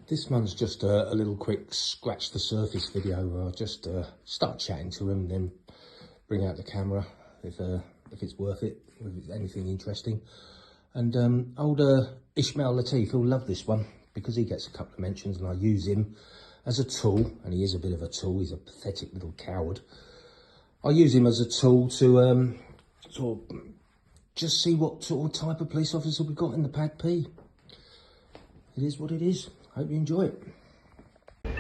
This one's just a little quick scratch the surface video where I'll just start chatting to him, then bring out the camera if it's worth it, if it's anything interesting. And old Ismail Latif, he'll love this one because he gets a couple of mentions and I use him as a tool, and he is a bit of a tool, he's a pathetic little coward. I use him as a tool to sort of just see what sort of type of police officer we got in the Pad P. It is what it is. Hope you enjoy it.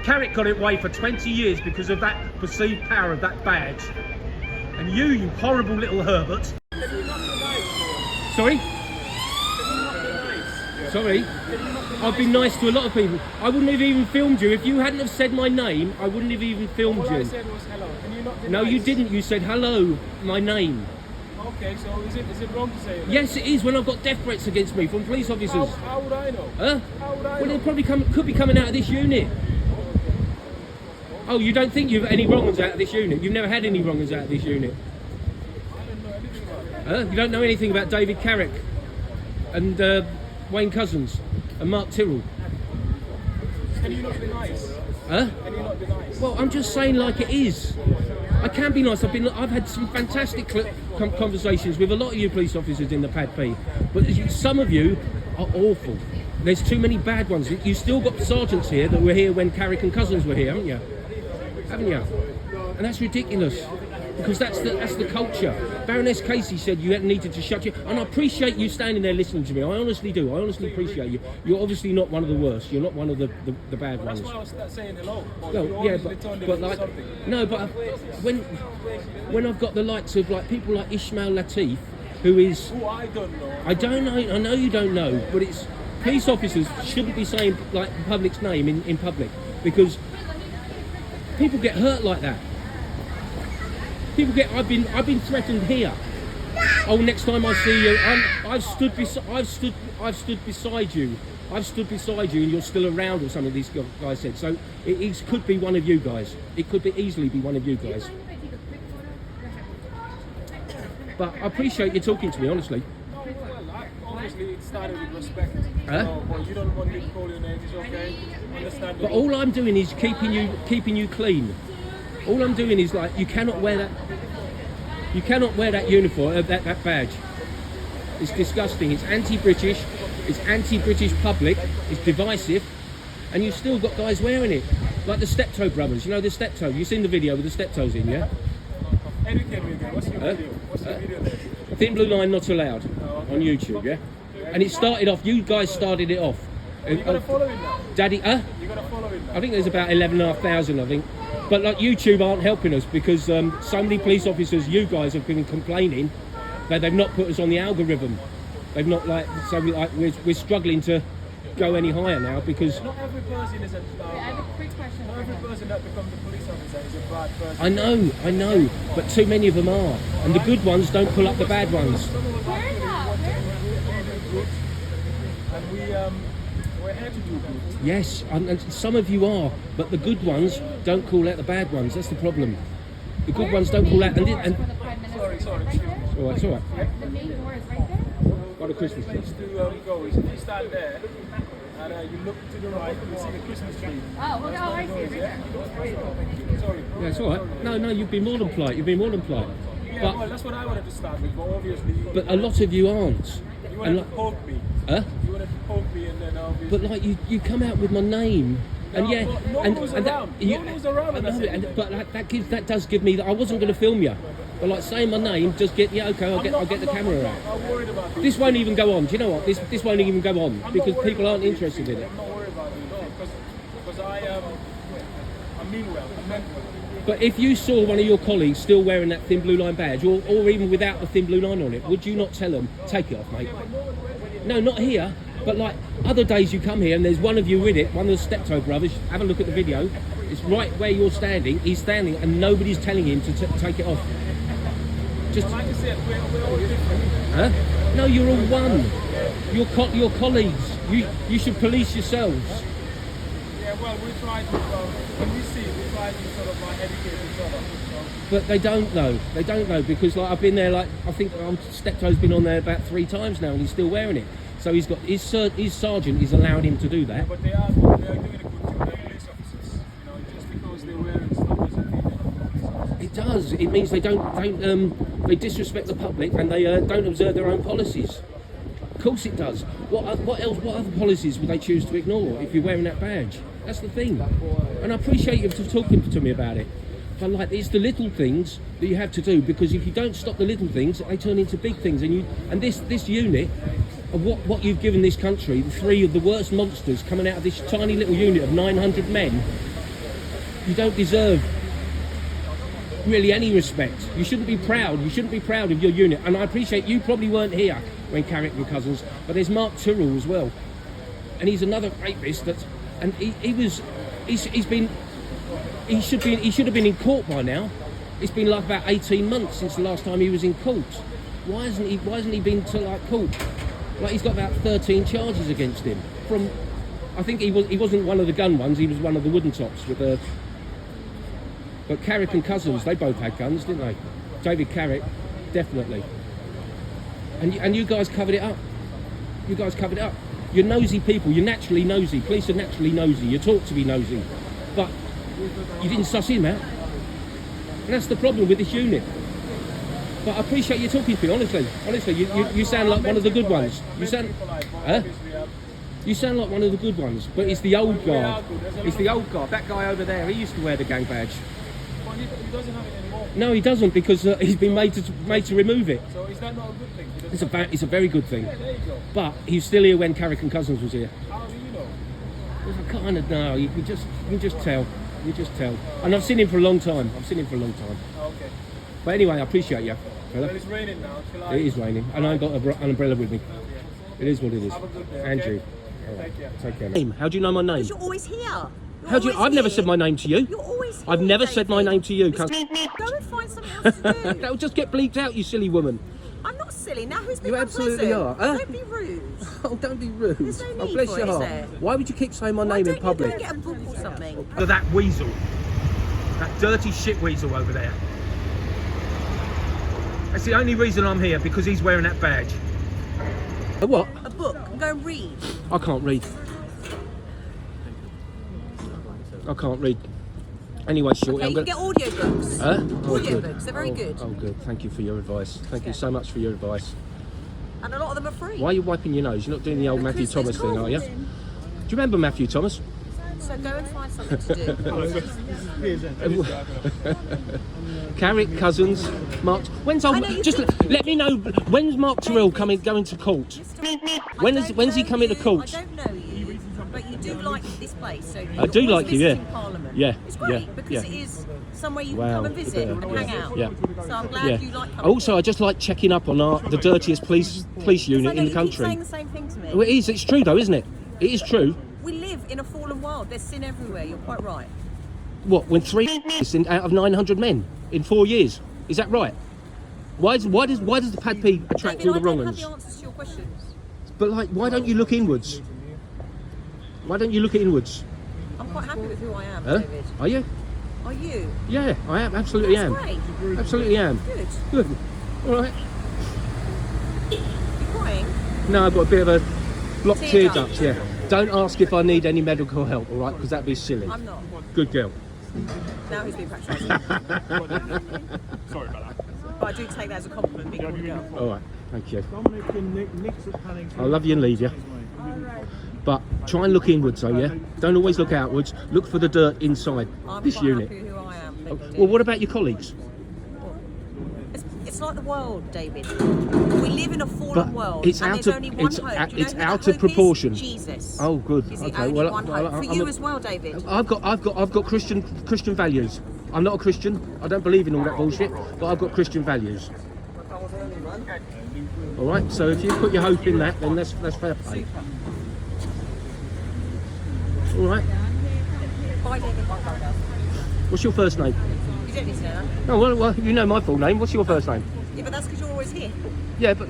Carrick got it away for 20 years because of that perceived power of that badge. And you horrible little Herbert. Sorry? Sorry? I've been nice to a lot of people. I wouldn't have even filmed you. If you hadn't have said my name, I wouldn't have even filmed you. All I said was hello. Can you not be No, nice? you didn't. You said hello, my name. Okay, so is it wrong to say it? Yes, it is, when I've got death threats against me from police officers. How would I know? Huh? How would I Well, know? it probably could be coming out of this unit. Oh, you don't think you've any wrong ones out of this unit? You've never had any wrong ones out of this unit? I don't know anything about it. Huh? You don't know anything about David Carrick and Wayne Cousins and Mark Tyrrell? Can you not be nice? Huh? Can you not be nice? Well, I'm just saying like it is. I can be nice. I've had some fantastic conversations with a lot of you police officers in the Pad P, but some of you are awful. There's too many bad ones. You still got sergeants here that were here when Carrick and Cousins were here, haven't you? Haven't you? And that's ridiculous, because that's the culture. Baroness Casey said you needed to shut you, and I appreciate you standing there listening to me. I honestly do. I honestly appreciate you. You're obviously not one of the worst. You're not one of the bad ones. That's why I was saying hello. No, yeah, but like, no, but when I've got the likes of like people like Ismail Latif, who is, Who I don't know. I don't know, I know you don't know, but it's police officers shouldn't be saying like the public's name in public, because people get hurt like that. People get. I've been threatened here. Oh, next time I see you, I've stood beside you. I've stood beside you, and you're still around, or something. These guys said. So it could be one of you guys. It could easily be one of you guys. But I appreciate you talking to me, honestly. No, well, obviously it started with respect. Huh? So, but you don't want me to call your name, it's okay. Understand. But all I'm doing is keeping you clean. All I'm doing is like, you cannot wear that uniform, that badge. It's disgusting. It's anti-British. It's anti-British public. It's divisive, and you've still got guys wearing it, like the Steptoe brothers. You know the Steptoe. You've seen the video with the Steptoes in, yeah? Educate me again. What's your video? What's your video there? Thin Blue Line Not Allowed on YouTube, yeah? And it started off. You guys started it off. You gotta follow him now. Daddy, You gotta follow him now. I think there's about 11,500, I think. But like YouTube aren't helping us, because so many police officers, you guys have been complaining that they've not put us on the algorithm. They've not we're struggling to go any higher now, because Not every person is a I have a quick question. not every person that becomes a police officer is a bad person. I know, but too many of them are, and the good ones don't pull up the bad ones. Some of us Where actually is that? want to do good, and we're here to do good. Yes, and some of you are, but the good ones don't call out the bad ones. That's the problem. The good ones don't call out, and For the Prime Minister. Sorry. Right there? all right, it's all right. The main door is right there. Got a Christmas tree. Place to go is if you stand there and you look to the right, you see the Christmas tree. Oh, okay. Oh, I see it right there. Sorry. Yeah, it's all right. No, you've been more than polite. You've been more than polite. Yeah, But well, that's what I wanted to start with, but obviously but a lot of you aren't. you And wanted like, to poke me. huh? You wanted to poke me, and then obviously. But like you come out with my name, and No, yeah, but no and one was and around. No one was around when I said it. but that does give me that. I wasn't going to film you, but like saying my name, just get okay. I'll get the camera out. I'm worried about it. This won't even go on. Do you know what? This won't even go on because people aren't interested in it. I'm not worried about it because I mean well. I meant well. But if you saw one of your colleagues still wearing that Thin Blue Line badge, or even without the Thin Blue Line on it, would you not tell them, take it off, mate? No, not here. But like other days you come here and there's one of you with it, one of the Steptoe brothers, have a look at the video. It's right where you're standing. He's standing and nobody's telling him to take it off. Just, Like I said, we're all different. huh? No, you're all one. Your colleagues. You should police yourselves. Yeah, well, we try to, when we see it, we try to sort of educate each other. So. But they don't know. They don't know because like I've been there. Like I think Steptoe's been on there about 3 times now, and he's still wearing it. So he's got his sergeant is allowed him to do that. But they are doing a good job. They're police officers. You know, just because they're wearing stuff doesn't mean they're not police officers. It does. It means they disrespect the public and they don't observe their own policies. Of course it does. What other policies would they choose to ignore if you're wearing that badge? That's the thing. And I appreciate you for talking to me about it. But like, it's the little things that you have to do, because if you don't stop the little things, they turn into big things. And this unit of what you've given this country, the three of the worst monsters coming out of this tiny little unit of 900 men, you don't deserve really any respect. You shouldn't be proud. You shouldn't be proud of your unit. And I appreciate you probably weren't here when Carrick and Cousins, but there's Mark Tyrrell as well, and he's another rapist. He should have been in court by now. It's been like about 18 months since the last time he was in court. Why hasn't he been to like court? Like, he's got about 13 charges against him. From, I think he wasn't one of the gun ones. He was one of the wooden tops with the. But Carrick and Cousins, they both had guns, didn't they? David Carrick, definitely. And you guys covered it up. You guys covered it up. You're nosy people. You're naturally nosy. Police are naturally nosy. You're taught to be nosy, but you didn't suss him out. And that's the problem with this unit. But I appreciate you talking to me, honestly. Honestly, you sound like one of the good ones. You sound like one of the good ones. But it's the old guard. It's the old guard. That guy over there, he used to wear the gang badge. But he doesn't have it anymore. No, he doesn't, because he's been made to remove it. So is that not a good thing? It's a very good thing. Yeah, there you go. But he's still here when Carrick and Cousins was here. How do you know? I kind of know. You can just tell. You just tell. And I've seen him for a long time. Okay. But anyway, I appreciate you, fella. Well, it's raining now. It is raining, and I've got an umbrella with me. It is what it is. Have a good day. And okay? you. Take care. Take care. Name? How do you know my name? Because you're always here. How do you? I've never said my name to you. You're always here. I've never said my name to you. Go and find something else to do. That'll just get bleeped out, you silly woman. I'm not silly. Now who's being You absolutely unpleasant? are. Huh? Don't be rude. Oh, don't be rude. There's no Oh, need bless for your it, is heart. there? Why would you keep saying my Why name don't in public? you go and get a book or something? For that weasel. That dirty shit weasel over there. That's the only reason I'm here, because he's wearing that badge. A what? A book. Go and read. I can't read. I can't read. Anyway, shorty, Okay, I'm you going can get audiobooks. Huh? Oh, good. Audiobooks, they're very good. Oh, good. Thank you for your advice. Thank you so much for your advice. And a lot of them are free. Why are you wiping your nose? You're not doing the old Matthew Because Thomas it's thing, are you? cold. Do you remember Matthew Thomas? So go and find something to do. Carrick, Cousins, Mark. When's I know you just think- let me know. When's Mark Tyrrell going to court? When's he coming to court? I don't know you, but you do like this place. So I do you're always like you, yeah. visiting Parliament. Yeah, It's great yeah, because yeah. it is somewhere you Wow, can come and visit and hang out. yeah. So I'm glad you like coming. Also, I just like checking up on the dirtiest police unit in the You keep country. saying the same thing to me. Well, it is. It's true, though, isn't it? It is true. We live in a fallen world. There's sin everywhere. You're quite right. What? When 3 out of 900 men in 4 years? Is that right? Why does the pad P attract David, all the I wrong don't have uns? the answers to your questions. But like, why don't you look inwards? Why don't you look inwards? I'm quite happy with who I am, Huh? David. Are you? Are you? Yeah, I am. Absolutely That's am. great. Absolutely am. Good. Good. All right. You're crying? No, I've got a bit of a blocked tear Tear ducts. Yeah. Don't ask if I need any medical help. All right, because that'd be silly. I'm not. Good girl. Now who's being patronising? Sorry about that. But I do take that as a compliment, being called a girl. All right. Thank you. Dominic and Nick's at Paddington. I love you and leave you. But try and look inwards, though, yeah? Don't always look outwards. Look for the dirt inside I'm this quite unit. happy with who I am. Thank you, Well, what about your colleagues? It's like the world, David. We live in a fallen But world, it's and out there's of- only one it's hope. a- Do you know it's who that out of hope is? proportion. Jesus. Oh, good. Is the Okay, only well, one well, hope. For I'm you a- as well, David. I've got Christian values. I'm not a Christian. I don't believe in all that bullshit. But I've got Christian values. All right. So if you put your hope in that, then that's fair play. All right. Bye, David. What's your first name? You don't need to know that. Oh, well, you know my full name. What's your first name? Yeah, but that's because you're always here. Yeah, but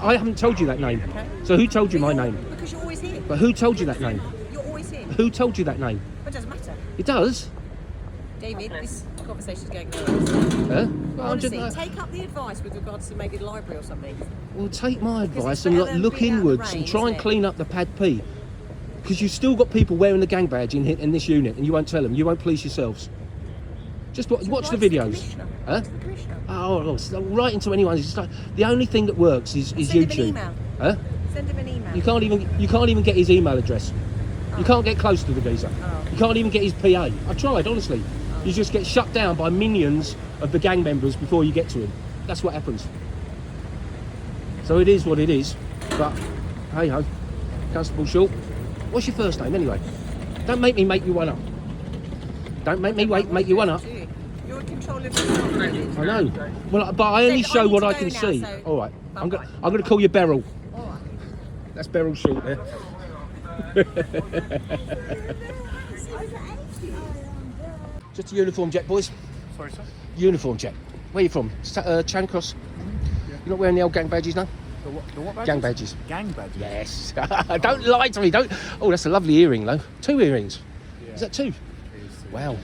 I haven't told you that name. Okay. So who told you But my you're- name? Because you're always here. But who told you that name? You're always here. Who told you that name? But it doesn't matter. It does. David, this conversation's going nowhere. Huh? Well, Honestly, take up the advice with regards to maybe the library or something. well, take my advice it's and better than look being out in the inwards rain, and try isn't and it? clean up the pad P. Because you've still got people wearing the gang badge in this unit, and you won't tell them. You won't police yourselves. Just watch the Write to videos. Commissioner. Huh? Write to the Commissioner. Oh, so writing to anyone is just like, the only thing that works is Send him an YouTube. email. Huh? Send him an email. You can't even get his email address. You can't get close to the geezer. Oh. You can't even get his PA. I tried, honestly. You just get shut down by minions of the gang members before you get to him. That's what happens. So it is what it is. But hey ho, Constable Short. What's your first name anyway? Don't make me make you one up. Don't make me make you one up. You're in control of yourself, David. I know. Well, but I only David, show I need what to I go can now, see. so All right. I'm bye-bye. going to call you Beryl. All right. That's Beryl Short there. Just a uniform check, boys. Sorry, sir. Uniform check. Where are you from? Charing Cross? You're not wearing the old gang badges, no? The what badges? Gang badges. Gang badges? Yes. Don't lie to me. Don't. Oh, that's a lovely earring, though. 2 earrings. Yeah. Is that 2? Wow.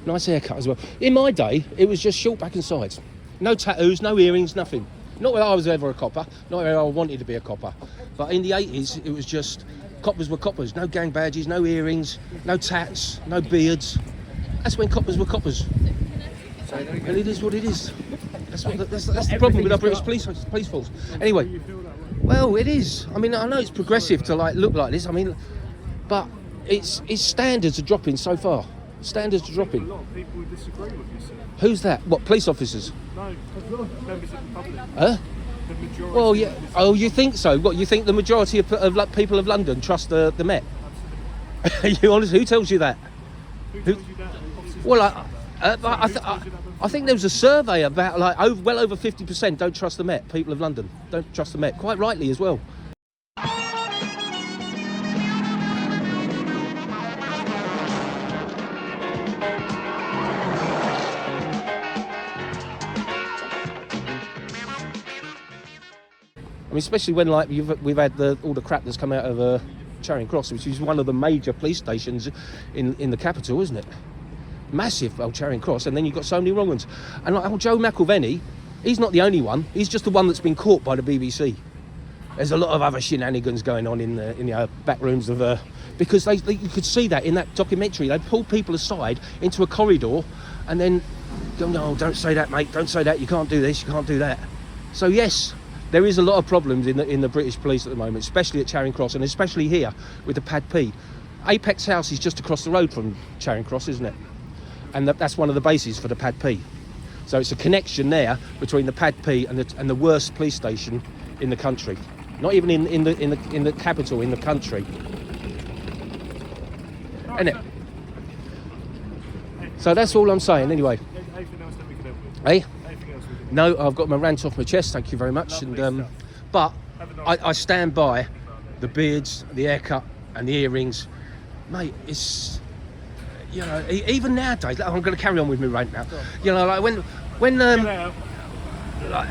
Nice haircut as well. In my day, it was just short back and sides. No tattoos, no earrings, nothing. Not that I was ever a copper. Not that I wanted to be a copper. But in the 80s, it was just coppers were coppers. No gang badges, no earrings, no tats, no beards. That's when coppers were coppers. And it is what it is. That's the problem with our British police force. Anyway, well, it is. I mean, I know it's progressive to like look like this. I mean, but its standards are dropping so far. Standards are A dropping. lot of people disagree with you, sir. Who's that? What, police officers? No, members of the public. Huh? The majority. Well, yeah. Oh, you think so? What, you think the majority of people of London trust the Met? You honestly, who tells you that? Who tells you that? Officers Well, I think there was a survey about like well over 50% don't trust the Met. People of London don't trust the Met. Quite rightly as well. I mean, especially when like we've had all the crap that's come out of Charing Cross, which is one of the major police stations in the capital, isn't it? Massive old Charing Cross, and then you've got so many wrong ones. And like old Joe McIlvenny, he's not the only one. He's just the one that's been caught by the BBC. There's a lot of other shenanigans going on in the back rooms of because you could see that in that documentary. They pulled people aside into a corridor, and then go, no, don't say that, mate. Don't say that. You can't do this. You can't do that. So yes, there is a lot of problems in the British police at the moment, especially at Charing Cross, and especially here with the Pad P. Apex House is just across the road from Charing Cross, isn't it? And that's one of the bases for the Pad P. So it's a connection there between the Pad P and the worst police station in the country. Not even in the capital, in the country. Isn't it? So that's all I'm saying. Anyway. Anything else that we can help with? Hey. Anything else we can No, I've got my rant off my chest. Thank you very much. Lovely And stuff. but Have a nice I stand by the beards, the haircut, and the earrings, mate. It's even nowadays. I'm going to carry on with my rant now. You know, like when Get out. like,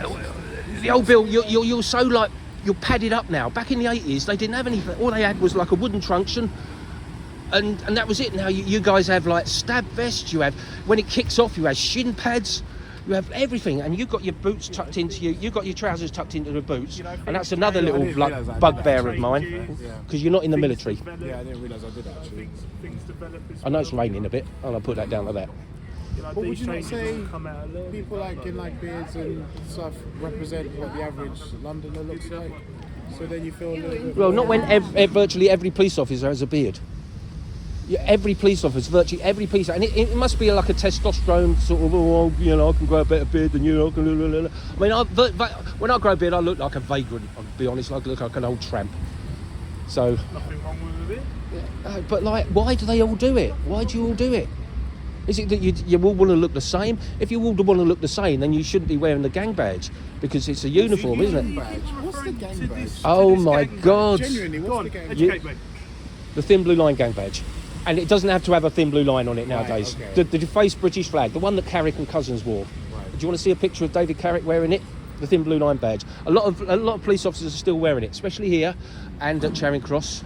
the old Bill, you're so like you're padded up now. Back in the 80s, they didn't have anything. All they had was like a wooden truncheon, and that was it. Now you guys have like stab vests. You have, when it kicks off, you have shin pads. You have everything, and you've got your boots tucked into you. You've got your trousers tucked into the boots, and that's another little didn't realise I like did bugbear that. of mine, Yeah. because you're not in the military. Yeah, I didn't realise I did actually. Things develop as I know it's well. raining a bit, and I'll put that down like that. You know, But would these you not changes say will come out a little people like in like beards and stuff represent what the average Londoner looks like? So then you feel a little bit. Well, not when virtually every police officer has a beard. Yeah, every police officer, virtually every police, and it must be like a testosterone sort of, oh, you know, I can grow a better beard than you. I mean, when I grow a beard, I look like a vagrant. I'll be honest, I look like an old tramp. So, Nothing wrong with it. but like, why do they all do it? Why do you all do it? Is it that you all want to look the same? If you all want to look the same, then you shouldn't be wearing the gang badge, because it's a uniform, isn't it? Badge. What's the gang badge? Oh my God! Genuinely, Go what's on, the gang badge? educate me. The thin blue line gang badge. And it doesn't have to have a thin blue line on it nowadays. okay. The defaced British flag, the one that Carrick and Cousins wore. Right. Do you want to see a picture of David Carrick wearing it? The thin blue line badge. A lot of police officers are still wearing it, especially here and at Charing Cross.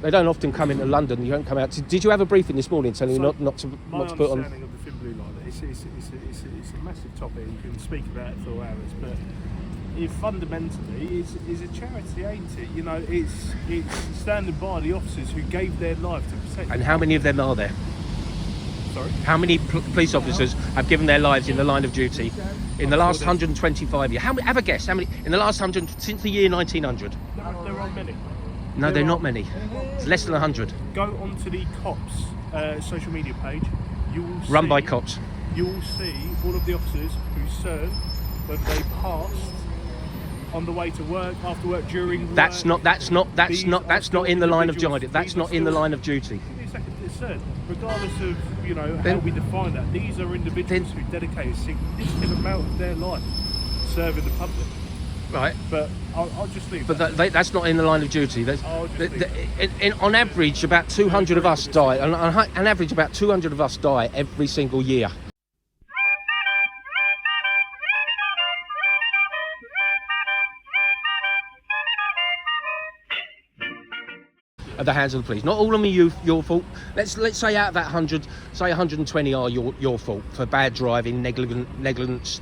They don't often come into London. You don't come out. Did you have a briefing this morning telling you not to put on? My understanding of the thin blue line, it's a massive topic. You can speak about it for hours, but it fundamentally is a charity, ain't it? You know, it's standing by the officers who gave their life to protect. And how many of them are there? Sorry? How many police officers have given their lives in the line of duty in the last 125 years? How many? Have a guess. How many in the last 100 since the year 1900? There are many. No, they're not many. It's less than 100. Go onto the cops' social media page. You will Run see, by cops. You will see all of the officers who served, whether they passed on the way to work, after work, during work. That's not in the line of duty. That's not in the line of duty. It's said, regardless of how we define that, these are individuals who dedicate a significant amount of their life serving the public. Right. But I'll just leave. But that. that's not in the line of duty. On average, about 200 of us die. On average, about 200 of us die every single year. At the hands of the police. Not all of them your fault. Let's say out of that 100, say 120 are your fault for bad driving, negligence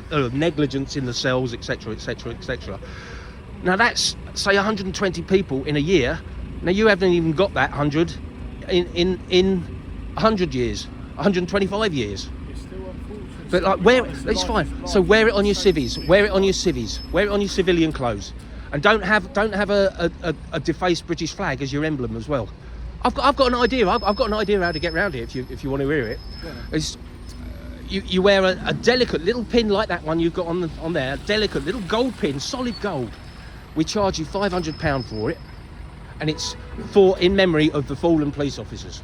in the cells, etc., etc., etc. Now that's, say, 120 people in a year. Now you haven't even got that 100 in 100 years, 125 years. It's still unfortunate. But like, it's fine. So wear it on your civvies. Wear it on your civvies. Wear it on your civilian clothes. And don't have a defaced British flag as your emblem as well. I've got an idea. I've got an idea how to get around it if you want to hear it. Yeah. It's, you wear a delicate little pin like that one you've got on there, a delicate little gold pin, solid gold. We charge you £500 for it, and it's in memory of the fallen police officers.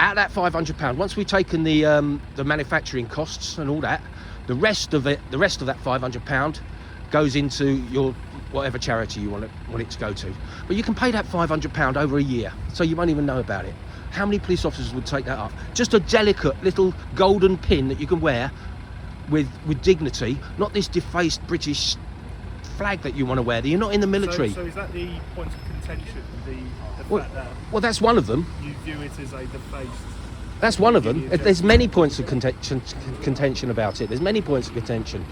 At that £500, once we've taken the manufacturing costs and all that, the rest of that £500 goes into your whatever charity you want it to go to. But you can pay that £500 over a year, so you won't even know about it. How many police officers would take that up? Just a delicate little golden pin that you can wear with dignity, not this defaced British flag that you want to wear. That you're not in the military. So is that the point of contention? The fact that well, that's one of them. You view it as a defaced. That's one of them. There's many points of contention about it. There's many points of contention.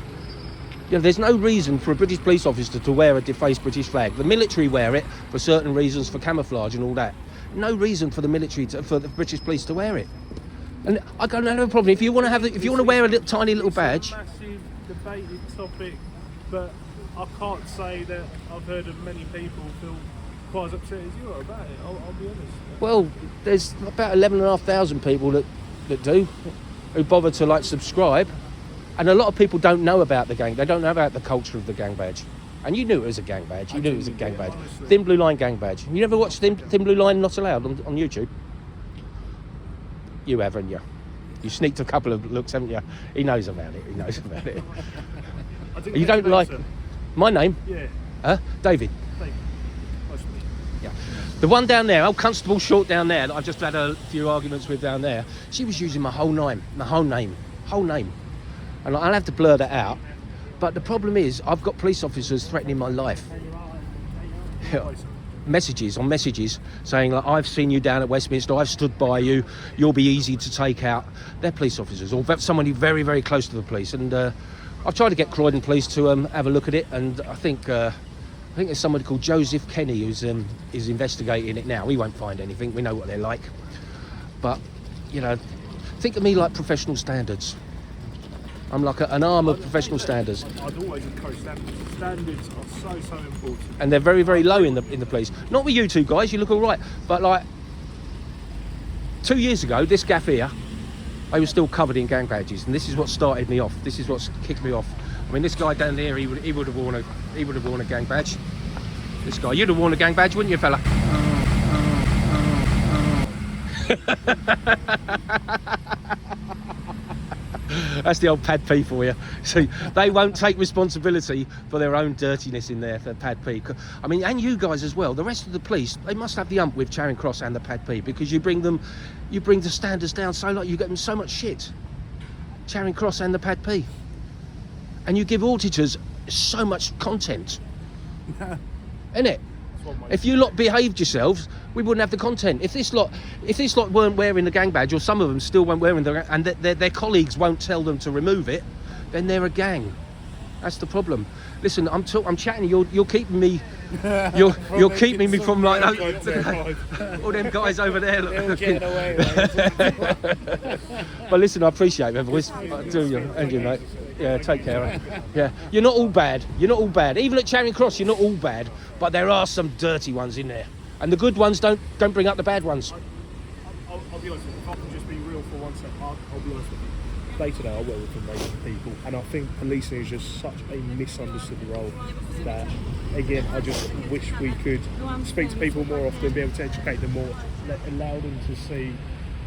There's no reason for a British police officer to wear a defaced British flag. The military wear it for certain reasons, for camouflage and all that. No reason for the military for the British police to wear it. And I don't have a problem if you want to wear a tiny little badge. It's a massive debated topic, but I can't say that I've heard of many people feel quite as upset as you are about it. I'll be honest. Well, there's about 11,500 people that do, who bother to subscribe. And a lot of people don't know about the gang. They don't know about the culture of the gang badge. And you knew it was a gang badge. You knew it was a gang badge. Thin Blue Line gang badge. You never watched Thin Blue Line Not Allowed on YouTube? You have, haven't you? You sneaked a couple of looks, haven't you? He knows about it. You don't like it? My name? Yeah. David. David. Nice to meet you. Yeah. The one down there, old Constable Short down there, that I've just had a few arguments with down there, she was using my whole name. And I'll have to blur that out. But the problem is, I've got police officers threatening my life. Messages saying, I've seen you down at Westminster, I've stood by you, you'll be easy to take out. They're police officers, or somebody very, very close to the police. And I've tried to get Croydon Police to have a look at it, and I think there's somebody called Joseph Kenny who's is investigating it now. We won't find anything, we know what they're like. But, think of me like professional standards. I'm like an arm of professional standards. I'd always encourage standards. Standards are so important. And they're very, very low in the police. Not with you two guys, you look all right. But 2 years ago, this gaff here, I was still covered in gang badges, and this is what started me off. This is what's kicked me off. I mean, this guy down there, he would have worn a gang badge. This guy, you'd have worn a gang badge, wouldn't you, fella? That's the old Pad P for you. See, they won't take responsibility for their own dirtiness in there, for Pad P. I mean, and you guys as well. The rest of the police, they must have the ump with Charing Cross and the Pad P, because you bring the standards down so low, you get them so much shit. Charing Cross and the Pad P, and you give auditors so much content, innit? If you lot behaved yourselves, we wouldn't have the content. If this lot weren't wearing the gang badge, or some of them still weren't wearing and their colleagues won't tell them to remove it, then they're a gang. That's the problem. Listen, I'm chatting. You're keeping me. You're keeping me from like all them guys over there. Look, Getting away, but listen, I appreciate it, boys. I do, you, and you, mate. Yeah, take care. Yeah, you're not all bad. You're not all bad. Even at Charing Cross, you're not all bad. But there are some dirty ones in there, and the good ones don't bring up the bad ones. I'll be honest with you. If I can just be real for 1 second, I'll be honest with you. Day to day, I work with amazing people, and I think policing is just such a misunderstood role that, again, I just wish we could speak to people more often, be able to educate them more, allow them to see,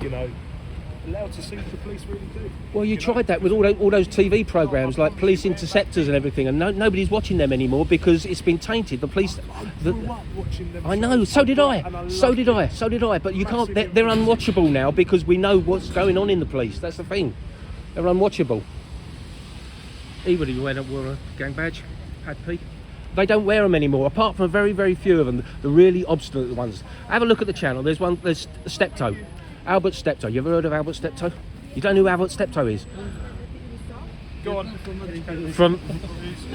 allow to see what the police really do. Well, you tried that with all those TV programmes like Police Interceptors and everything, and nobody's watching them anymore because it's been tainted. The police. Watching them. I know. So did I. So did I. But you can't. They're unwatchable now because we know what's going on in the police. That's the thing. They're unwatchable. Anybody wore a gang badge, Pad P. They don't wear them anymore, apart from very, very few of them, the really obstinate ones. Have a look at the channel. There's Steptoe. Albert Steptoe. You ever heard of Albert Steptoe? You don't know who Albert Steptoe is? Go on. From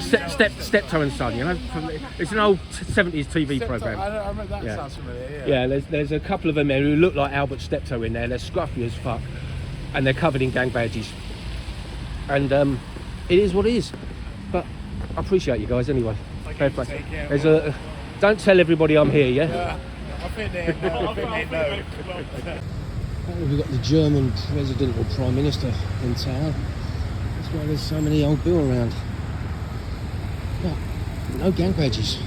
Steptoe and Son, it's an old 70s TV programme. I remember that. Yeah. Sounds familiar. Yeah, there's a couple of them there who look like Albert Steptoe in there. They're scruffy as fuck, and they're covered in gang badges. And it is what it is. But I appreciate you guys anyway. Fair play. There's don't tell everybody I'm here, yeah? I think they know. We've got the German president or prime minister in town. That's why there's so many old Bill around. But no gang badges.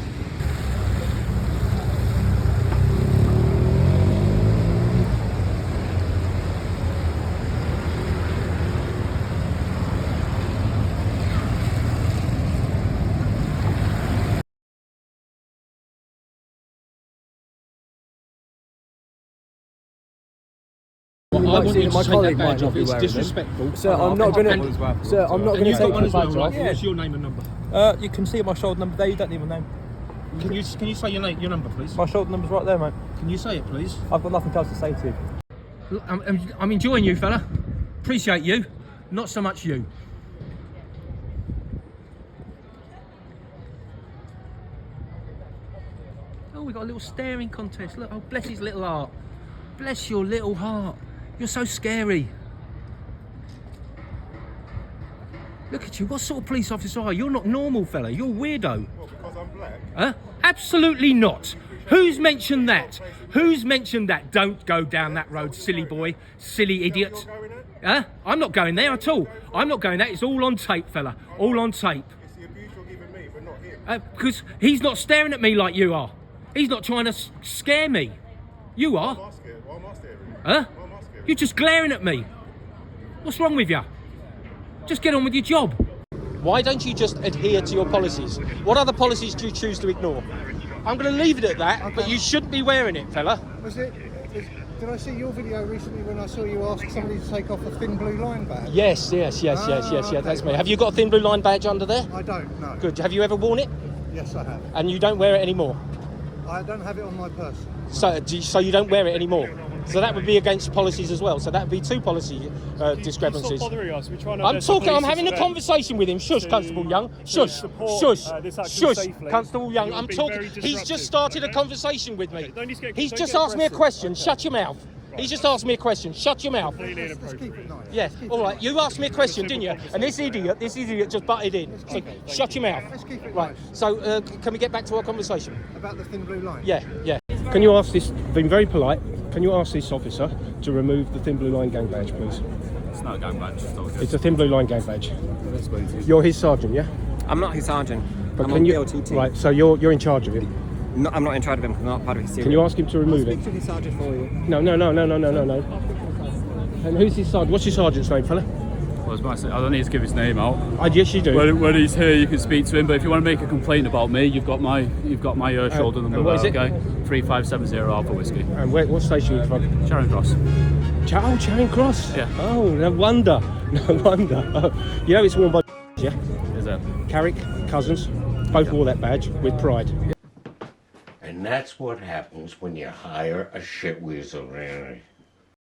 I want you to my take colleague that badge might not off. be It's wearing them. disrespectful. Sir, I'm not going to. Sir, I'm not going to You've got take one the as well, badge right? off. What's your name and number? You can see my shoulder number there. You don't need my name. Can you say your number, please? My shoulder number's right there, mate. Can you say it, please? I've got nothing else to say to you. Look, I'm enjoying you, fella. Appreciate you. Not so much you. Oh, we got a little staring contest. Look, oh, bless his little heart. Bless your little heart. You're so scary. Look at you. What sort of police officer are you? You're not normal, fella. You're a weirdo. What, because I'm black? Huh? Absolutely not. Who's mentioned that? Who's mentioned that? Don't go down that road, silly boy. Silly idiot. Huh? I'm not going there at all. I'm not going there. It's all on tape, fella. All on tape. It's the abuse you're giving me, but not him. Because he's not staring at me like you are. He's not trying to scare me. You are. Why am I scared? Why am I scared? Huh? Why am I scared? You're just glaring at me. What's wrong with you? Just get on with your job. Why don't you just adhere to your policies? What other policies do you choose to ignore? I'm going to leave it at that, but you shouldn't be wearing it, fella. Did I see your video recently when I saw you ask somebody to take off a thin blue line badge? Yes, that's me. Have you got a thin blue line badge under there? I don't, no. Good. Have you ever worn it? Yes, I have. And you don't wear it anymore? I don't have it on my person. So you don't wear it anymore? So that would be against policies as well. So that would be two policy discrepancies. Stop bothering us. We're trying to I'm having a conversation with him. Shush, Constable Young. Shush. Constable Young. I'm talking. He's just started a conversation with me. He's just asked me a question. Shut your mouth. He's just asked me a question. Shut your mouth. Let's keep it nice. Yeah. All right. You asked me a question, didn't you? And this idiot just butted in. So shut your mouth. Let's keep it Right. nice. So can we get back to our conversation? About the thin blue line? Yeah. Can you ask this, been very polite, can you ask this officer to remove the thin blue line gang badge, please? It's not a gang badge. It's a thin blue line gang badge. You're his sergeant, yeah? I'm not his sergeant. But I'm can on you, BLT. right, so you're in charge of him. No, I'm not in charge of him. I'm not part of his team. Can you ask him to remove it? Speak to his sergeant for you. No. And who's his sergeant? What's your sergeant's name, fella? Well, I don't need to give his name out. Yes, you do. When he's here, you can speak to him. But if you want to make a complaint about me, you've got my shoulder number. What is it? Okay, 3570 Alpha Whiskey. And what station are you from? Charing Cross. Charing Cross. Yeah. Oh, no wonder. You know it's worn by yeah. Is it? Carrick, Cousins, both wore that badge with pride. And And that's what happens when you hire a shit weasel, Randy.